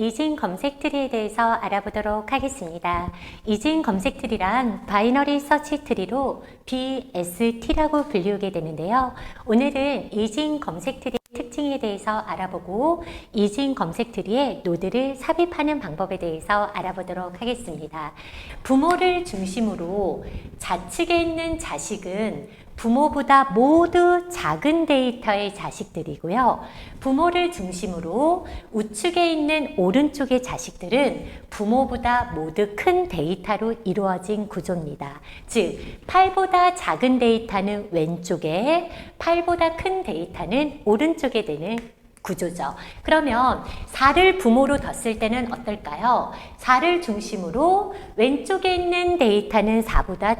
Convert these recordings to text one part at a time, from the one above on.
이진 검색 트리에 대해서 알아보도록 하겠습니다. 이진 검색 트리란 바이너리 서치 트리로 BST라고 불리우게 되는데요. 오늘은 이진 검색 트리의 특징에 대해서 알아보고 이진 검색 트리에 노드를 삽입하는 방법에 대해서 알아보도록 하겠습니다. 부모를 중심으로 좌측에 있는 자식은 부모보다 모두 작은 데이터의 자식들이고요. 부모를 중심으로 우측에 있는 오른쪽의 자식들은 부모보다 모두 큰 데이터로 이루어진 구조입니다. 즉, 8보다 작은 데이터는 왼쪽에, 8보다 큰 데이터는 오른쪽에 되는 구조죠. 그러면 4를 부모로 뒀을 때는 어떨까요? 4를 중심으로 왼쪽에 있는 데이터는 4보다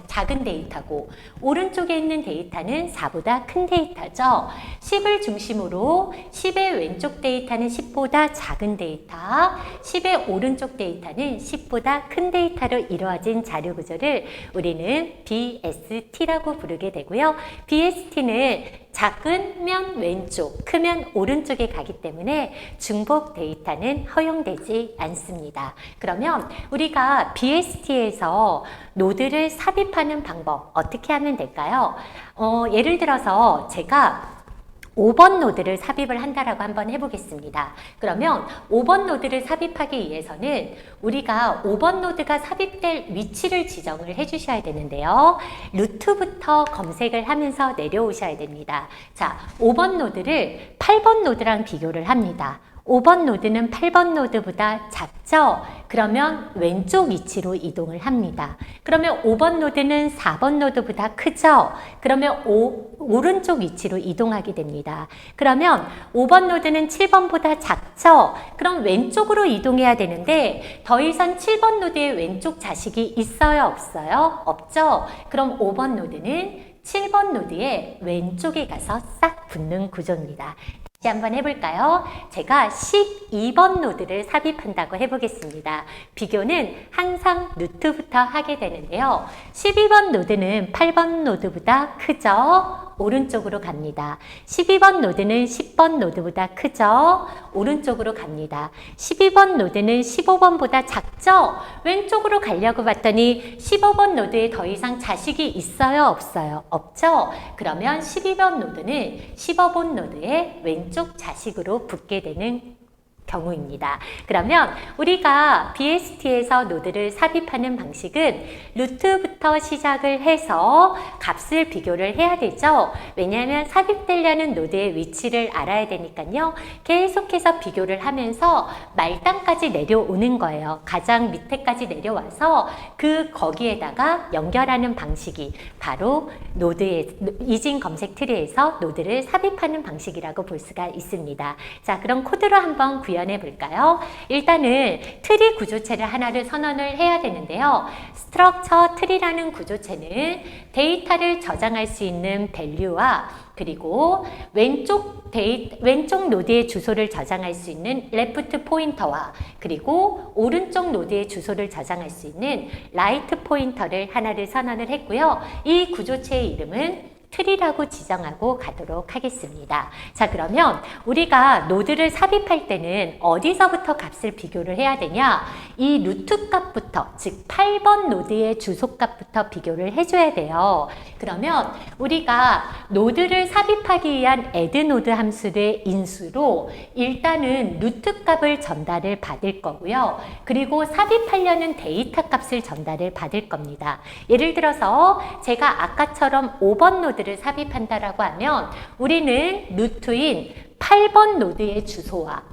작은 데이터고 오른쪽에 있는 데이터는 4보다 큰 데이터죠. 10을 중심으로 10의 왼쪽 데이터는 10보다 작은 데이터, 10의 오른쪽 데이터는 10보다 큰 데이터로 이루어진 자료 구조를 우리는 BST라고 부르게 되고요. BST는 작으면 왼쪽, 크면 오른쪽에 가기 때문에 중복 데이터는 허용되지 않습니다. 그러면 우리가 BST에서 노드를 삽입하는 방법 어떻게 하면 될까요? 예를 들어서 제가 5번 노드를 삽입을 한다라고 한번 해보겠습니다. 그러면 5번 노드를 삽입하기 위해서는 우리가 5번 노드가 삽입될 위치를 지정을 해주셔야 되는데요. 루트부터 검색을 하면서 내려오셔야 됩니다. 자, 5번 노드를 8번 노드랑 비교를 합니다. 5번 노드는 8번 노드보다 작죠? 그러면 왼쪽 위치로 이동을 합니다. 그러면 5번 노드는 4번 노드보다 크죠? 그러면 오른쪽 위치로 이동하게 됩니다. 그러면 5번 노드는 7번보다 작죠? 그럼 왼쪽으로 이동해야 되는데 더 이상 7번 노드의 왼쪽 자식이 있어요? 없어요? 없죠? 그럼 5번 노드는 7번 노드의 왼쪽에 가서 싹 붙는 구조입니다. 다시 한번 해볼까요? 제가 12번 노드를 삽입한다고 해보겠습니다. 비교는 항상 루트부터 하게 되는데요. 12번 노드는 8번 노드보다 크죠? 오른쪽으로 갑니다. 12번 노드는 10번 노드보다 크죠? 오른쪽으로 갑니다. 12번 노드는 15번보다 작죠? 왼쪽으로 가려고 봤더니 15번 노드에 더 이상 자식이 있어요? 없어요? 없죠? 그러면 12번 노드는 15번 노드의 왼쪽 자식으로 붙게 되는 경우입니다. 그러면 우리가 BST에서 노드를 삽입하는 방식은 루트부터 시작을 해서 값을 비교를 해야 되죠. 왜냐하면 삽입되려는 노드의 위치를 알아야 되니까요. 계속해서 비교를 하면서 말단까지 내려오는 거예요. 가장 밑에까지 내려와서 거기에다가 연결하는 방식이 바로 이진 검색 트리에서 노드를 삽입하는 방식이라고 볼 수가 있습니다. 자, 그럼 코드로 한번 구현해 볼까요? 일단은 트리 구조체를 하나를 선언을 해야 되는데요. 스트럭처 트리라는 구조체는 데이터를 저장할 수 있는 밸류와 그리고 왼쪽 노드의 주소를 저장할 수 있는 레프트 포인터와 그리고 오른쪽 노드의 주소를 저장할 수 있는 라이트 포인터를 하나를 선언을 했고요. 이 구조체의 이름은 트리라고 지정하고 가도록 하겠습니다. 자, 그러면 우리가 노드를 삽입할 때는 어디서부터 값을 비교를 해야 되냐? 이 루트 값부터, 즉 8번 노드의 주소 값부터 비교를 해줘야 돼요. 그러면 우리가 노드를 삽입하기 위한 add 노드 함수의 인수로 일단은 루트 값을 전달을 받을 거고요. 그리고 삽입하려는 데이터 값을 전달을 받을 겁니다. 예를 들어서 제가 아까처럼 5번 노드를 삽입한다라고 하면 우리는 루트인 8번 노드의 주소와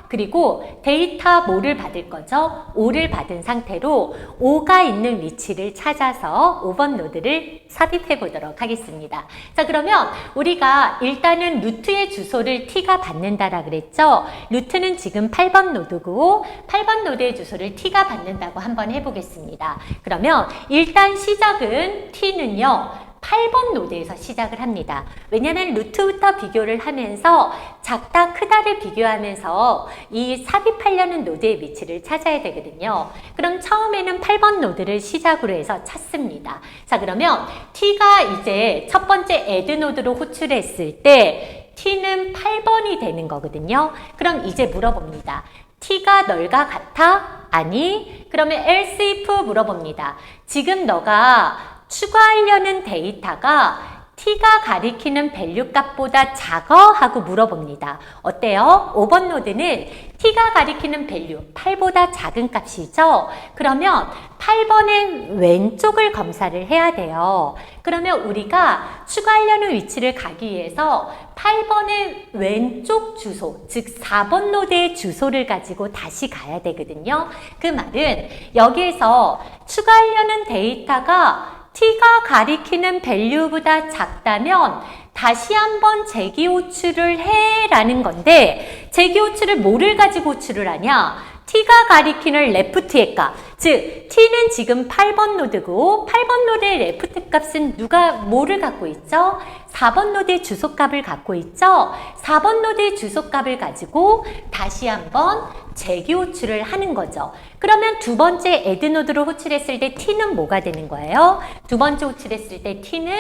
그리고 데이터 뭐를 받을 거죠? 5를 받은 상태로 5가 있는 위치를 찾아서 5번 노드를 삽입해 보도록 하겠습니다. 자, 그러면 우리가 일단은 루트의 주소를 t가 받는다라 그랬죠? 루트는 지금 8번 노드고 8번 노드의 주소를 t가 받는다고 한번 해보겠습니다. 그러면 일단 시작은 t는요. 8번 노드에서 시작을 합니다. 왜냐하면 루트부터 비교를 하면서 작다 크다를 비교하면서 이 삽입하려는 노드의 위치를 찾아야 되거든요. 그럼 처음에는 8번 노드를 시작으로 해서 찾습니다. 자, 그러면 t가 이제 첫 번째 add 노드로 호출했을 때 t는 8번이 되는 거거든요. 그럼 이제 물어봅니다. t가 널과 같아? 아니? 그러면 else if 물어봅니다. 지금 너가 추가하려는 데이터가 t가 가리키는 밸류 값보다 작아? 하고 물어봅니다. 어때요? 5번 노드는 t가 가리키는 밸류 8보다 작은 값이죠? 그러면 8번의 왼쪽을 검사를 해야 돼요. 그러면 우리가 추가하려는 위치를 가기 위해서 8번의 왼쪽 주소, 즉 4번 노드의 주소를 가지고 다시 가야 되거든요. 그 말은 여기에서 추가하려는 데이터가 t가 가리키는 밸류보다 작다면 다시 한번 재기 호출을 해 라는 건데 재기 호출을 뭐를 가지고 호출을 하냐? t가 가리키는 레프트의 값, 즉 t는 지금 8번 노드고 8번 노드의 레프트 값은 누가 뭐를 갖고 있죠? 4번 노드의 주소값을 갖고 있죠? 4번 노드의 주소값을 가지고 다시 한번 재기 호출을 하는 거죠. 그러면 두 번째 add 노드로 호출했을 때 t는 뭐가 되는 거예요? 두 번째 호출했을 때 t는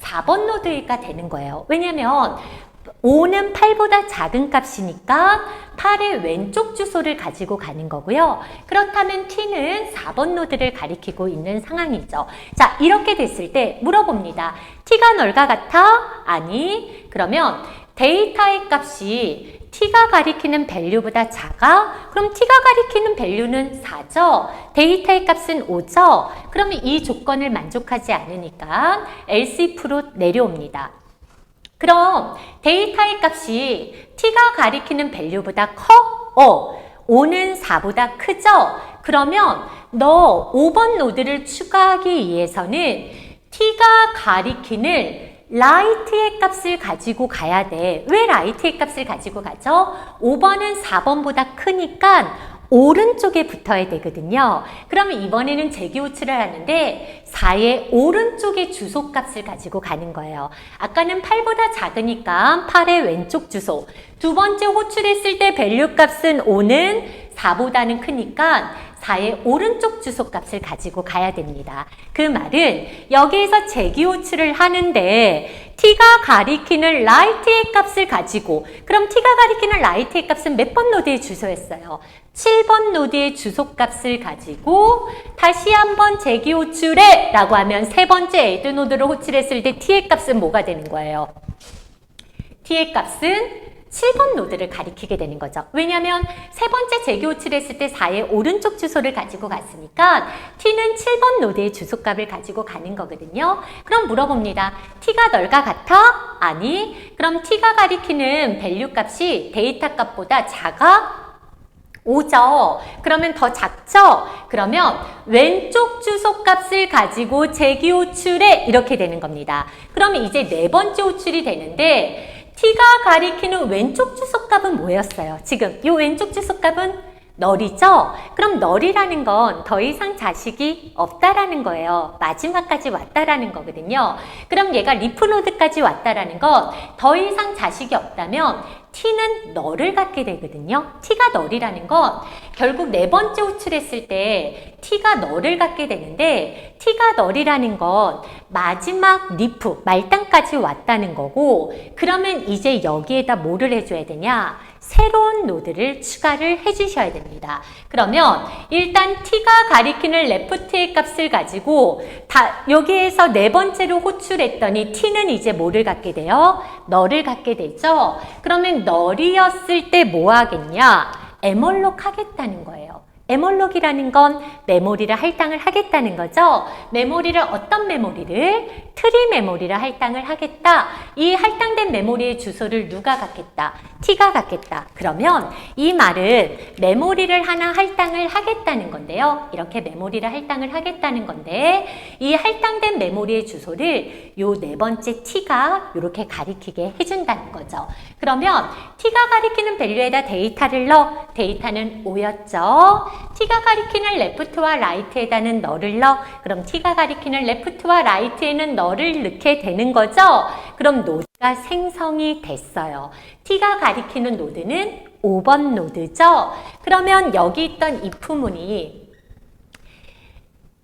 4번 노드가 되는 거예요. 왜냐면 5는 8보다 작은 값이니까 8의 왼쪽 주소를 가지고 가는 거고요. 그렇다면 t는 4번 노드를 가리키고 있는 상황이죠. 자, 이렇게 됐을 때 물어봅니다. t가 널과 같아? 아니. 그러면 데이터의 값이 t가 가리키는 밸류보다 작아? 그럼 t가 가리키는 밸류는 4죠? 데이터의 값은 5죠? 그러면 이 조건을 만족하지 않으니까 else if로 내려옵니다. 그럼 데이터의 값이 t가 가리키는 밸류보다 커? 5는 4보다 크죠? 그러면 너 5번 노드를 추가하기 위해서는 t가 가리키는 라이트의 값을 가지고 가야 돼. 왜 라이트의 값을 가지고 가죠? 5번은 4번보다 크니까 오른쪽에 붙어야 되거든요. 그러면 이번에는 재기 호출을 하는데 4의 오른쪽의 주소값을 가지고 가는 거예요. 아까는 8보다 작으니까 8의 왼쪽 주소. 두 번째 호출했을 때 밸류 값은 5는 4보다는 크니까 4의 오른쪽 주소값을 가지고 가야 됩니다. 그 말은 여기에서 재기 호출을 하는데 t가 가리키는 라이트의 값을 가지고, 그럼 t가 가리키는 라이트의 값은 몇 번 노드의 주소였어요? 7번 노드의 주소값을 가지고 다시 한번 재기 호출해 라고 하면 세 번째 add 노드를 호출했을 때 t의 값은 뭐가 되는 거예요? t의 값은 7번 노드를 가리키게 되는 거죠. 왜냐하면 세 번째 재기 호출했을 때 4의 오른쪽 주소를 가지고 갔으니까 t는 7번 노드의 주소값을 가지고 가는 거거든요. 그럼 물어봅니다. t가 널과 같아? 아니. 그럼 t가 가리키는 밸류 값이 데이터 값보다 작아? 5죠. 그러면 더 작죠? 그러면 왼쪽 주소값을 가지고 재기 호출해 이렇게 되는 겁니다. 그러면 이제 네 번째 호출이 되는데 t가 가리키는 왼쪽 주소값은 뭐였어요? 지금 이 왼쪽 주소값은 널이죠? 그럼 널이라는 건 더 이상 자식이 없다라는 거예요. 마지막까지 왔다라는 거거든요. 그럼 얘가 리프 노드까지 왔다라는 건 더 이상 자식이 없다면 t는 널을 갖게 되거든요. t가 널이라는 건 결국 네 번째 호출했을 때 t가 널을 갖게 되는데 t가 널이라는 건 마지막 리프, 말단까지 왔다는 거고, 그러면 이제 여기에다 뭐를 해줘야 되냐? 새로운 노드를 추가를 해주셔야 됩니다. 그러면 일단 t가 가리키는 left의 값을 가지고 여기에서 네 번째로 호출했더니 t는 이제 뭐를 갖게 돼요? 널을 갖게 되죠? 그러면 널이었을 때 뭐 하겠냐? 에멀록 하겠다는 거예요. 에멀록이라는 건 메모리를 할당을 하겠다는 거죠. 메모리를 어떤 메모리를? 트리 메모리를 할당을 하겠다. 이 할당된 메모리의 주소를 누가 갖겠다? t가 갖겠다. 그러면 이 말은 메모리를 하나 할당을 하겠다는 건데요. 이렇게 메모리를 할당을 하겠다는 건데 이 할당된 메모리의 주소를 요 네 번째 t가 이렇게 가리키게 해준다는 거죠. 그러면 t가 가리키는 밸류에다 데이터를 넣어. 데이터는 5였죠. t가 가리키는 left와 right에다는 널을 넣어. 그럼 t가 가리키는 left와 right에는 널을 넣게 되는 거죠. 그럼 노드가 생성이 됐어요. t가 가리키는 노드는 5번 노드죠. 그러면 여기 있던 if문이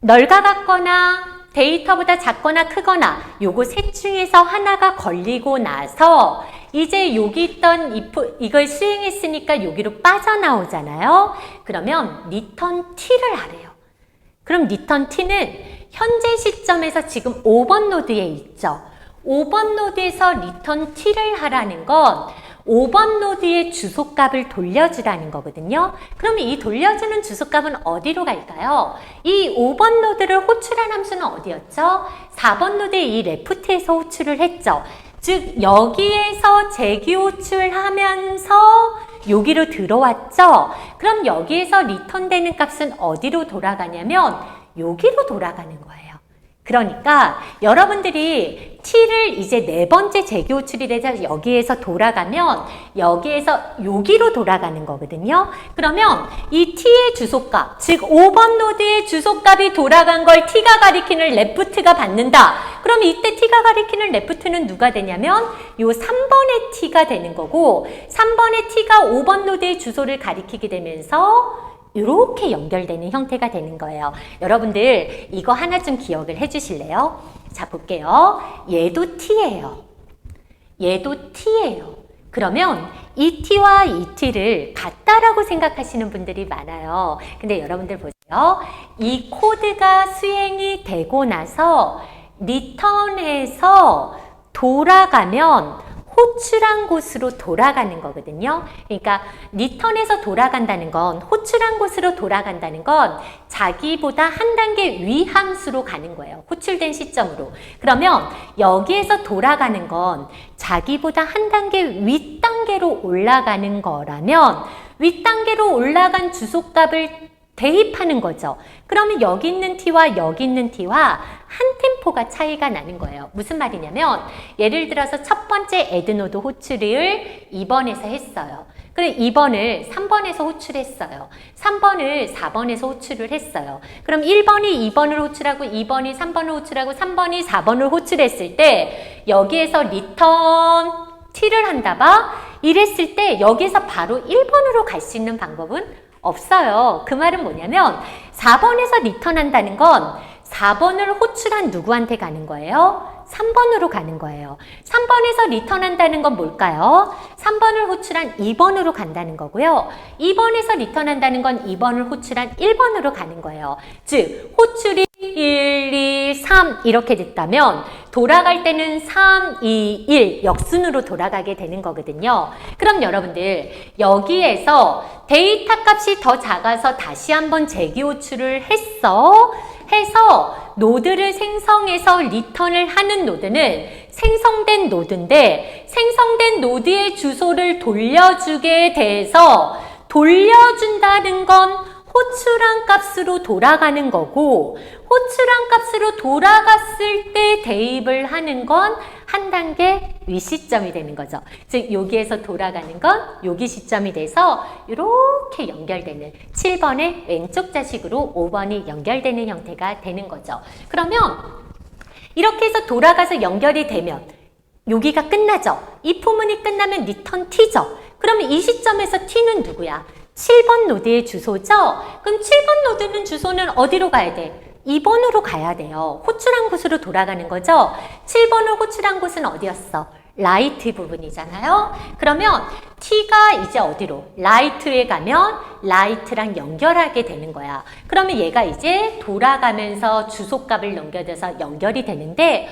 널과 같거나 데이터보다 작거나 크거나 요거 셋 중에서 하나가 걸리고 나서 이제 여기 있던 이걸 수행했으니까 여기로 빠져나오잖아요. 그러면 리턴 t를 하래요. 그럼 리턴 t는 현재 시점에서 지금 5번 노드에 있죠. 5번 노드에서 리턴 t를 하라는 건 5번 노드의 주소값을 돌려주라는 거거든요. 그러면 이 돌려주는 주소값은 어디로 갈까요? 이 5번 노드를 호출한 함수는 어디였죠? 4번 노드의 이 레프트에서 호출을 했죠. 즉 여기에서 재기 호출하면서 여기로 들어왔죠. 그럼 여기에서 리턴되는 값은 어디로 돌아가냐면 여기로 돌아가는 거예요. 그러니까 여러분들이 t를 이제 네 번째 재기 호출이 돼서 여기에서 돌아가면 여기에서 여기로 돌아가는 거거든요. 그러면 이 t의 주소값, 즉 5번 노드의 주소값이 돌아간 걸 t가 가리키는 left가 받는다. 그럼 이때 t가 가리키는 left는 누가 되냐면 요 3번의 t가 되는 거고 3번의 t가 5번 노드의 주소를 가리키게 되면서 이렇게 연결되는 형태가 되는 거예요. 여러분들 이거 하나 좀 기억을 해 주실래요? 자, 볼게요. 얘도 t예요. 얘도 t예요. 그러면 이 t와 이 t를 같다라고 생각하시는 분들이 많아요. 근데 여러분들 보세요. 이 코드가 수행이 되고 나서 리턴해서 돌아가면 호출한 곳으로 돌아가는 거거든요. 그러니까 리턴해서 돌아간다는 건 호출한 곳으로 돌아간다는 건 자기보다 한 단계 위 함수로 가는 거예요. 호출된 시점으로. 그러면 여기에서 돌아가는 건 자기보다 한 단계 윗 단계로 올라가는 거라면 윗 단계로 올라간 주소값을 대입하는 거죠. 그러면 여기 있는 t와 여기 있는 t와 한 템포가 차이가 나는 거예요. 무슨 말이냐면 예를 들어서 첫 번째 애드노드 호출을 2번에서 했어요. 그럼 2번을 3번에서 호출했어요. 3번을 4번에서 호출을 했어요. 그럼 1번이 2번을 호출하고 2번이 3번을 호출하고 3번이 4번을 호출했을 때 여기에서 리턴 t를 한다 봐. 이랬을 때 여기에서 바로 1번으로 갈 수 있는 방법은 없어요. 그 말은 뭐냐면 4번에서 리턴한다는 건 4번을 호출한 누구한테 가는 거예요? 3번으로 가는 거예요. 3번에서 리턴한다는 건 뭘까요? 3번을 호출한 2번으로 간다는 거고요. 2번에서 리턴한다는 건 2번을 호출한 1번으로 가는 거예요. 즉 호출이 1, 2, 3 이렇게 됐다면 돌아갈 때는 3, 2, 1 역순으로 돌아가게 되는 거거든요. 그럼 여러분들 여기에서 데이터 값이 더 작아서 다시 한번 재기 호출을 해서 노드를 생성해서 리턴을 하는 노드는 생성된 노드인데 생성된 노드의 주소를 돌려주게 돼서 돌려준다는 건 호출한 값으로 돌아가는 거고 호출한 값으로 돌아갔을 때 대입을 하는 건 한 단계 위 시점이 되는 거죠. 즉 여기에서 돌아가는 건 여기 시점이 돼서 이렇게 연결되는 7번의 왼쪽 자식으로 5번이 연결되는 형태가 되는 거죠. 그러면 이렇게 해서 돌아가서 연결이 되면 여기가 끝나죠. 이 부분이 끝나면 리턴 t죠. 그러면 이 시점에서 t는 누구야? 7번 노드의 주소죠? 그럼 7번 노드는 주소는 어디로 가야 돼? 2번으로 가야 돼요. 호출한 곳으로 돌아가는 거죠? 7번을 호출한 곳은 어디였어? 라이트 부분이잖아요. 그러면 t가 이제 어디로? 라이트에 가면 라이트랑 연결하게 되는 거야. 그러면 얘가 이제 돌아가면서 주소값을 넘겨줘서 연결이 되는데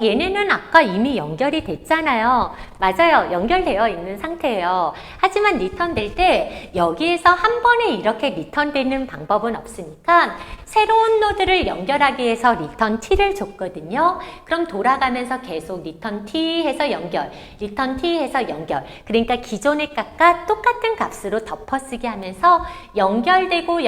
얘네는 아까 이미 연결이 됐잖아요. 맞아요. 연결되어 있는 상태예요. 하지만 리턴될 때 여기에서 한 번에 이렇게 리턴되는 방법은 없으니까 새로운 노드를 연결하기 위해서 리턴 t를 줬거든요. 그럼 돌아가면서 계속 리턴 t 해서 연결, 리턴 t 해서 연결. 그러니까 기존의 값과 똑같은 값으로 덮어쓰기 하면서 연결되고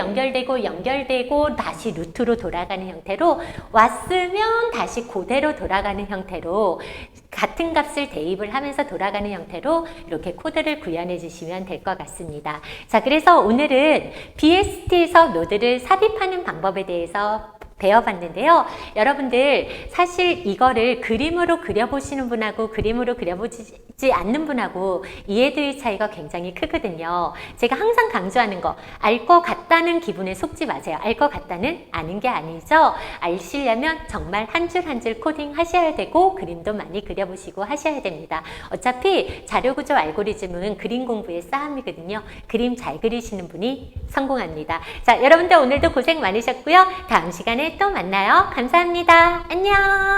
다시 루트로 돌아가는 형태로 왔으면 다시 그대로 돌아가는 형태로 같은 값을 대입을 하면서 돌아가는 형태로 이렇게 코드를 구현해 주시면 될 것 같습니다. 자, 그래서 오늘은 BST에서 노드를 삽입하는 방법에 대해서 배워봤는데요. 여러분들 사실 이거를 그림으로 그려보시는 분하고 그림으로 그려보지 않는 분하고 이해도의 차이가 굉장히 크거든요. 제가 항상 강조하는 거, 알 것 같다는 기분에 속지 마세요. 알 것 같다는 아는 게 아니죠. 아시려면 정말 한 줄 한 줄 코딩 하셔야 되고 그림도 많이 그려보시고 하셔야 됩니다. 어차피 자료구조 알고리즘은 그림 공부의 싸움이거든요. 그림 잘 그리시는 분이 성공합니다. 자, 여러분들 오늘도 고생 많으셨고요. 다음 시간에 또 만나요. 감사합니다. 안녕.